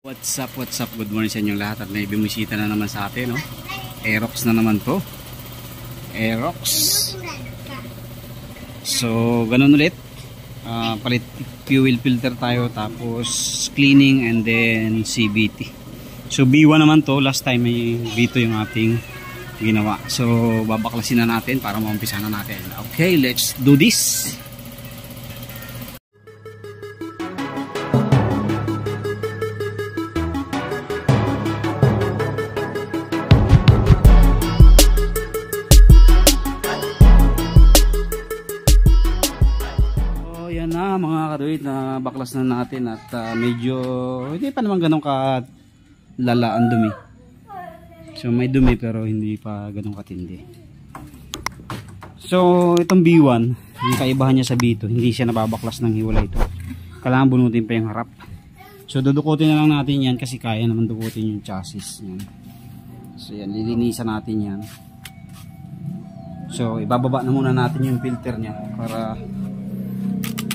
What's up, good morning sa inyong lahat at may bumisita na naman sa atin, no? Aerox na naman to. Aerox. So, ganun ulit. Palit fuel filter tayo, tapos cleaning and then CVT. So, B1 naman to. Last time ay B2 yung ating ginawa. So, babaklasin na natin para maumpisa na natin. Okay, let's do this! Mga kaduit na baklas na natin at medyo hindi pa naman ganun ka lala ang dumi. So may dumi pero hindi pa ganun katindi. So itong B1, ang kaibahan niya sa B2, hindi siya nababaklas ng hiwalay ito. Kailangan bunutin pa yung harap. So dudukutin na lang natin yan kasi kaya naman dukutin yung chassis yan. So yan, lilinisan natin yan. So ibababa na muna natin yung filter niya para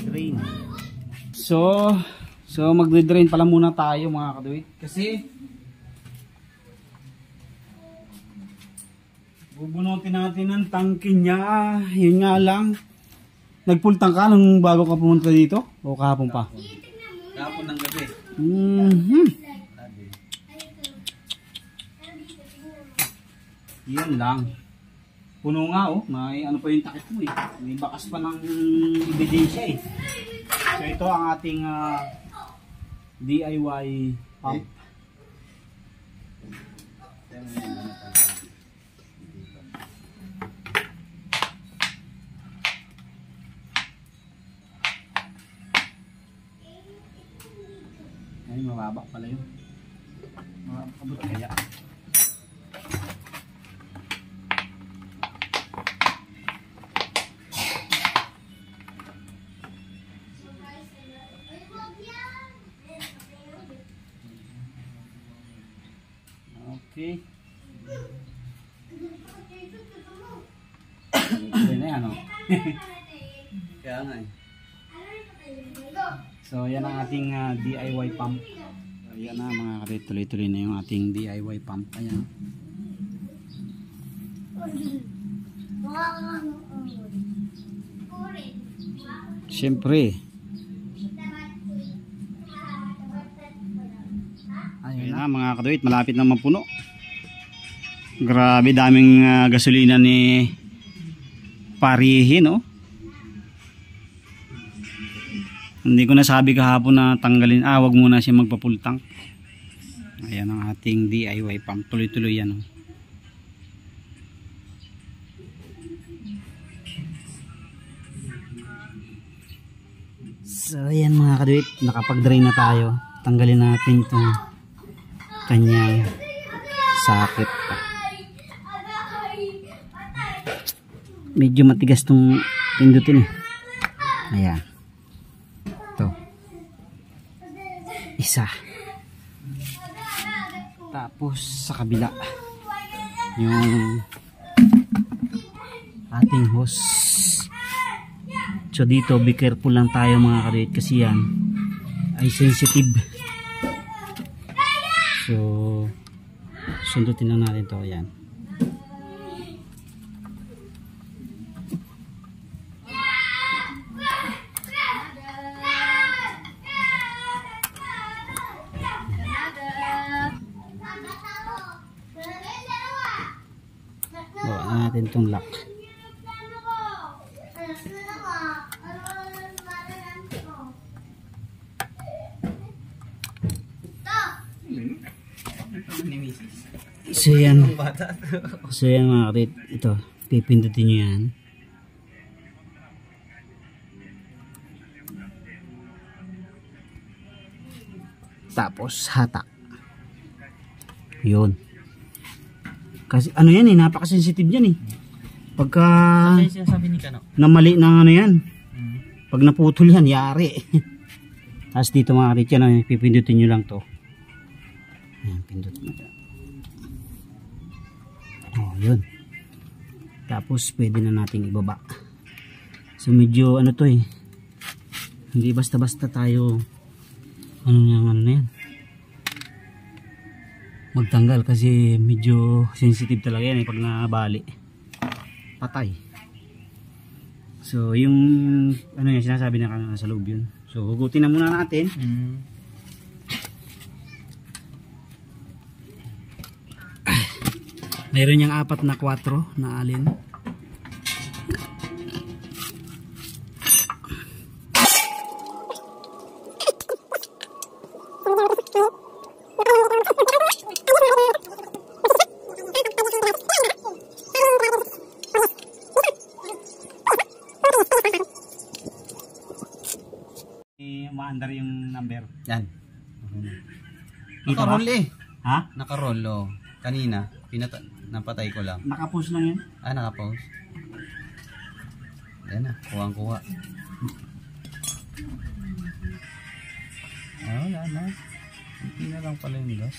drain. So magde-drain pala muna tayo mga kaduit kasi bubunutin natin ang tangke niya. Yun nga lang, nagpultang ka nung bago ka pumunta dito o kahapon pa? Kahapon ng gabi. Yan lang. Puno nga oh, may ano pa yung takip mo eh. May bakas pa ng ebidensya eh. So ito ang ating DIY pump. Ay, mababa pala yun. Mababa kaya. Okay. Yan na yan, no? Kaya nga eh. So yan ang ating DIY pump. Yan na mga kalit, tuloy-tuloy na yung ating DIY pump. Ayan. Siyempre. Ayun na mga kaduit, malapit na mapuno. Grabe daming gasolina ni parihin, no? Hindi ko nasabi kahapon na tanggalin, wag muna siya magpa-full tank. Ayan ang ating DIY pump, tuloy-tuloy yan, no? So ayan mga kaduit, nakapag-drain na tayo. Tanggalin natin itong kanyang sakit. Medyo matigas tong pindutin eh. Ayan. Ito. Isa. Tapos sa kabila yung ating hose. So dito be careful lang tayo mga kaduit kasi yan ay sensitive. So sundutin lang natin to. Ayan. Bawa natin itong lock. So yan mga karit, ito pipindutin nyo yan. Tapos hatak yun. Kasi ano yan eh, napaka-sensitive yan eh. Pagka namali ng ano yan, pag naputol yan, yari. Tapos dito mga karit yan, pipindutin nyo lang to. Ayan, pindot mo. Oh, yun. Tapos pwede na nating ibaba. So medyo ano to eh, hindi basta-basta tayo ano na yan. magtanggal kasi medyo sensitive talaga yan pag nabali. Patay. So yung ano yan sinasabi na kanina sa loob yun. So hugutin na muna natin. Mayroon niyang 4 na 4 na alin. Maandar yung number. Yan. Naka-roll eh. Ha? Naka-roll oh. Kanina, napatay ko lang. Naka-pause lang yun? Ah, naka-pause. Yan na, kuha-kuha. Ah, wala na. Hindi na lang pala yung gas.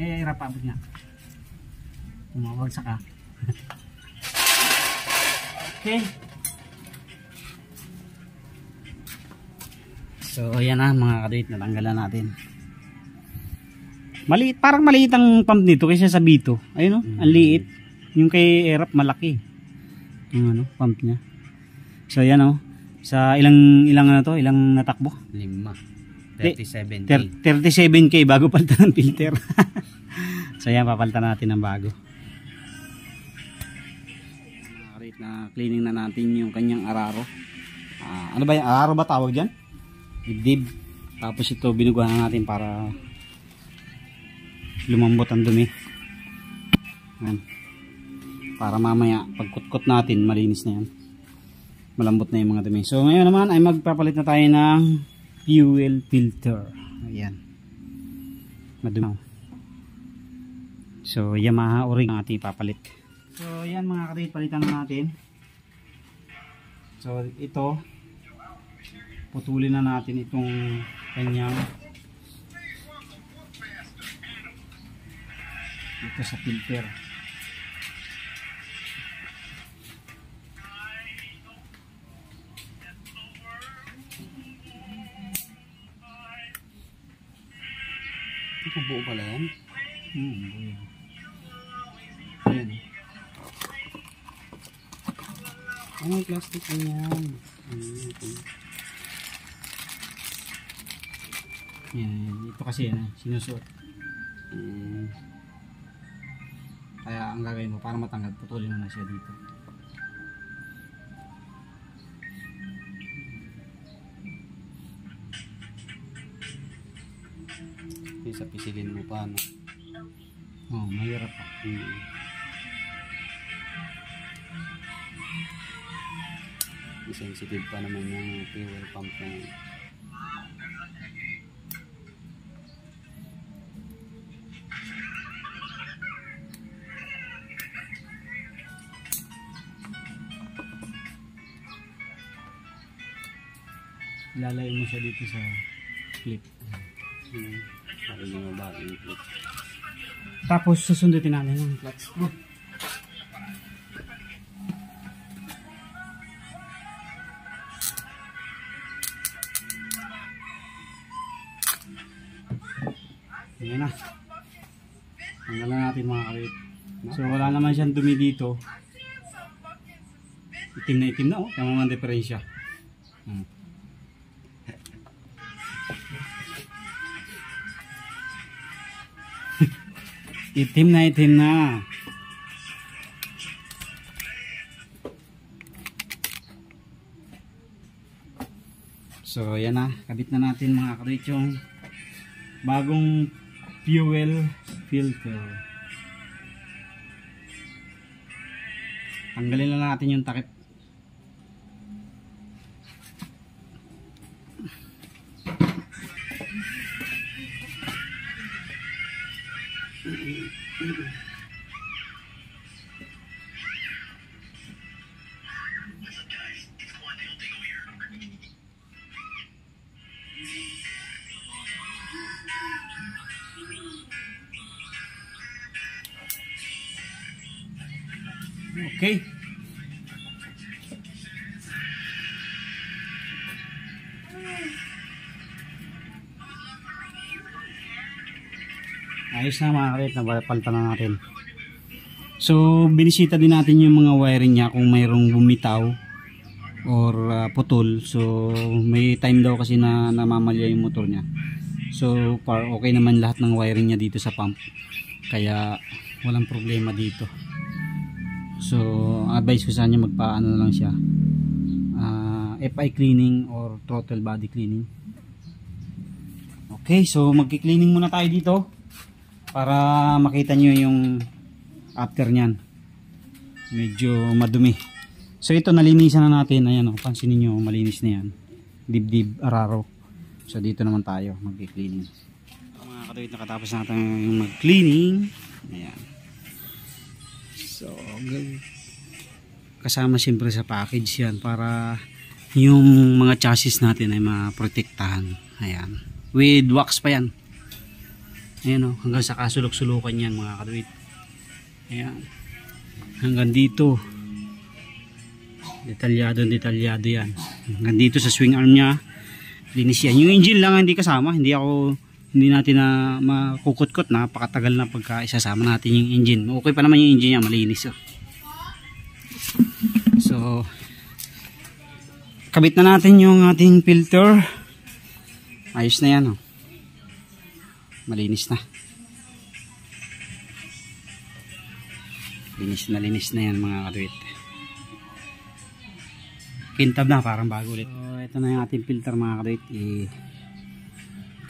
Hirap abot niya. Umawagsak ka. Okay. So ayan na mga kadit, natanggalan natin. Maliit, parang maliit ang pump nito kaysa sa Bito. Ayun oh, ang liit. Yung kay Erap malaki. Yung ano, pump niya. So ayan oh. Sa ilang ano to, ilang natakbo? 5. 37K. 37K bago palitan ng filter. So yan, papalitan natin ng bago. Na cleaning na natin yung kanyang araro. Ano ba yan? Araro ba tawag dyan? Dibdib. Tapos ito binuguhan natin para lumambot ang dumi. Yan. Para mamaya pagkutkot natin malinis na yan. Malambot na yung mga dumi. So ngayon naman ay magpapalit na tayo ng fuel filter. Ayan. Madumi. So Yamaha O-ring ang ating papalit. So yan mga kadit, palitan natin. So ito putulin na natin itong kanyang ito sa filter. Ito buo pala yan? Ayan. Ano yung plastic na yan? Yan, ito kasi yan, sinusuot. Kaya ang gagawin mo para matanggal, putulin mo na siya dito. Sa pisilin mo pa, no? Oh, mahirap pa. Sensitive pa naman yung fuel pump na yun. Ilalayo mo siya dito sa clip. Para hindi mabago yung clip. Tapos susundutin natin ng clutch screw. Ayan na. Tanggalan natin mga kabit. So wala naman siyang dumi dito. Itim na oh. Tama man diferensya. Itim na. So yan na. Kabit na natin mga kabit yung bagong fuel filter. Tanggalin na natin yung takip. Okay. Ayos na mga karit, napalitan na natin. So binisita din natin yung mga wiring niya kung mayroong bumitaw or putol. So may time daw kasi na namamalya yung motor niya. So far okay naman lahat ng wiring niya dito sa pump, kaya walang problema dito. So advice ko sa kanya magpaano na lang siya, FI cleaning or throttle body cleaning. Okay, so magki-cleaning muna tayo dito para makita nyo yung after nyan. Medyo madumi. So ito nalinisan na natin. Ayan o, pansinin nyo, malinis na yan. Dibdib, araro. So dito naman tayo magki-cleaning. Mga katuwid, nakatapos natin yung mag-cleaning. Ayan. So kasama siyempre sa package yan para yung mga chassis natin ay maprotektahan. Ayan, with wax pa yan. Ayan o, hanggang sa kasulok-sulukan yan mga katuwid. Ayan, hanggang dito detalyado yan. Hanggang dito sa swing arm nya linis yan. Yung engine lang hindi kasama. Hindi natin na makukut-kut. Napakatagal na pagka isasama natin yung engine. Okay pa naman yung engine nya, malinis. So kabit na natin yung ating filter. Ayos na yan. Malinis na. Linis na yan mga katuwid. Kintab na, parang bago ulit. So ito na yung ating filter mga katuwid.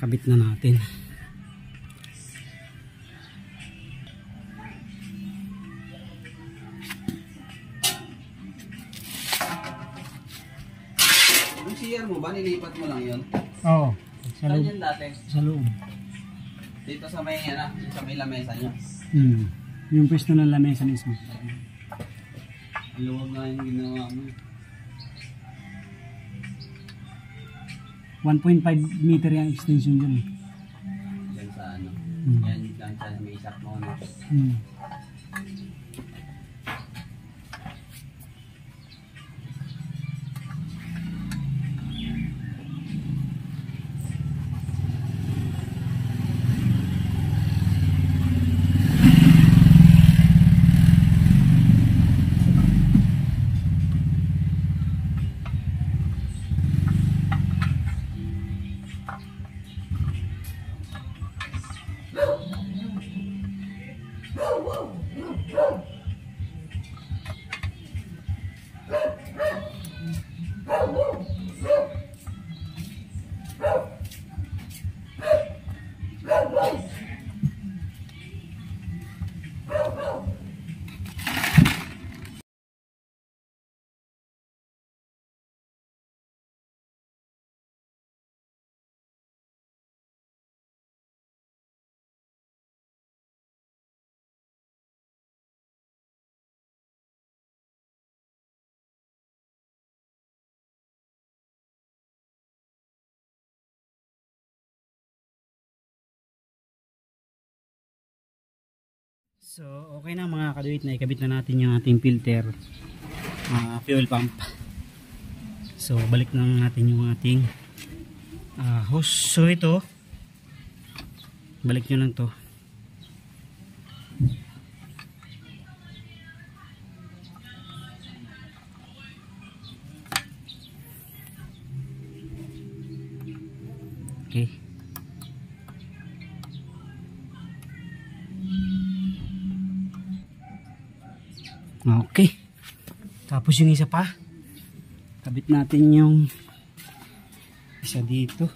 Kabit na natin. Yung CR mo ba, nilipat mo lang yun? Oo. Saan yun dati? Sa loob. Dito sa may, sa may lamesa nyo? Yung pwesto ng lamesa mismo. Ang luwag nga yung ginawa mo. 1.5 meter yung extension dyan. Yan sa ano. Yan lang sa may isak mo. No? So okay na mga kaduit, na ikabit na natin yung ating filter, fuel pump. So balik na natin yung ating hose. So ito, balik nyo lang to. Okay. Okay. Tapos yung isa pa, kabit natin yung isa dito.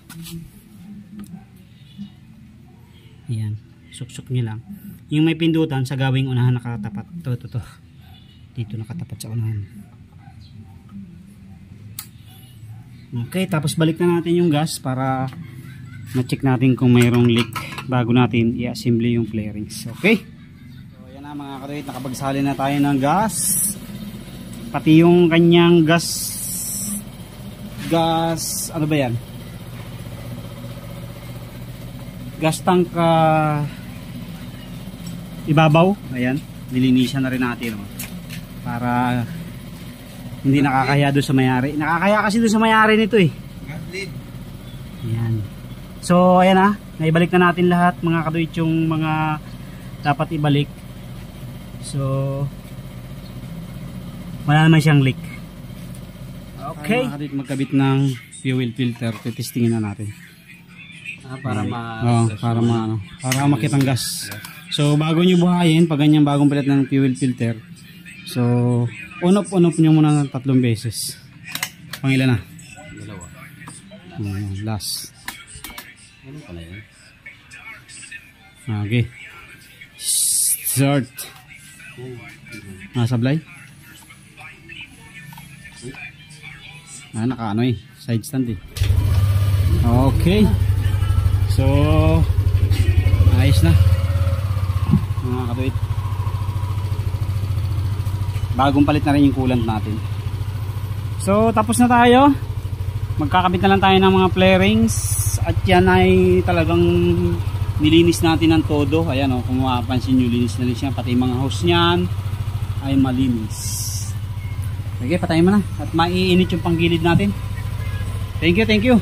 Ayan, suksok nyo lang. Yung may pindutan sa gawing unahan nakatapat. To. Dito nakatapat sa unahan. Okay, tapos balik na natin yung gas para ma-check natin kung mayroong leak bago natin i-assemble yung flarings. Okay. Mga kaduit, nakapagsali na tayo ng gas, pati yung kanyang gas ano ba yan, gas tank ibabaw. Ayan, nilinisan na rin natin. para hindi nakakahiya doon sa may-ari. Nakakahiya kasi doon sa may-ari nito eh. Ayan. So ayan na, naibalik na natin lahat mga kaduit yung mga dapat ibalik. So wala naman siyang leak. Okay. Mga kaduit, magkabit ng fuel filter, titestingin na natin. Para para makita ang gas. So bago nyo buhayin, pag ganyan bagong palit ng fuel filter, so on-off nyo muna ng 3 beses. Pangilan na? 2. Last. Ano pala yun? Okay. Start. Sablay? Naka ano eh, side stand eh. Okay. So ayos na mga katuwid. Bagong palit na rin yung coolant natin. So tapos na tayo. Magkakabit na lang tayo ng mga flarings. At yan ay talagang nilinis natin ng todo. Ayan o, kung mapapansin nyo, linis na rin siya. Pati yung mga hose nyan ay malinis. Sige, patayin mo na. At maiinit yung panggilid natin. Thank you, thank you.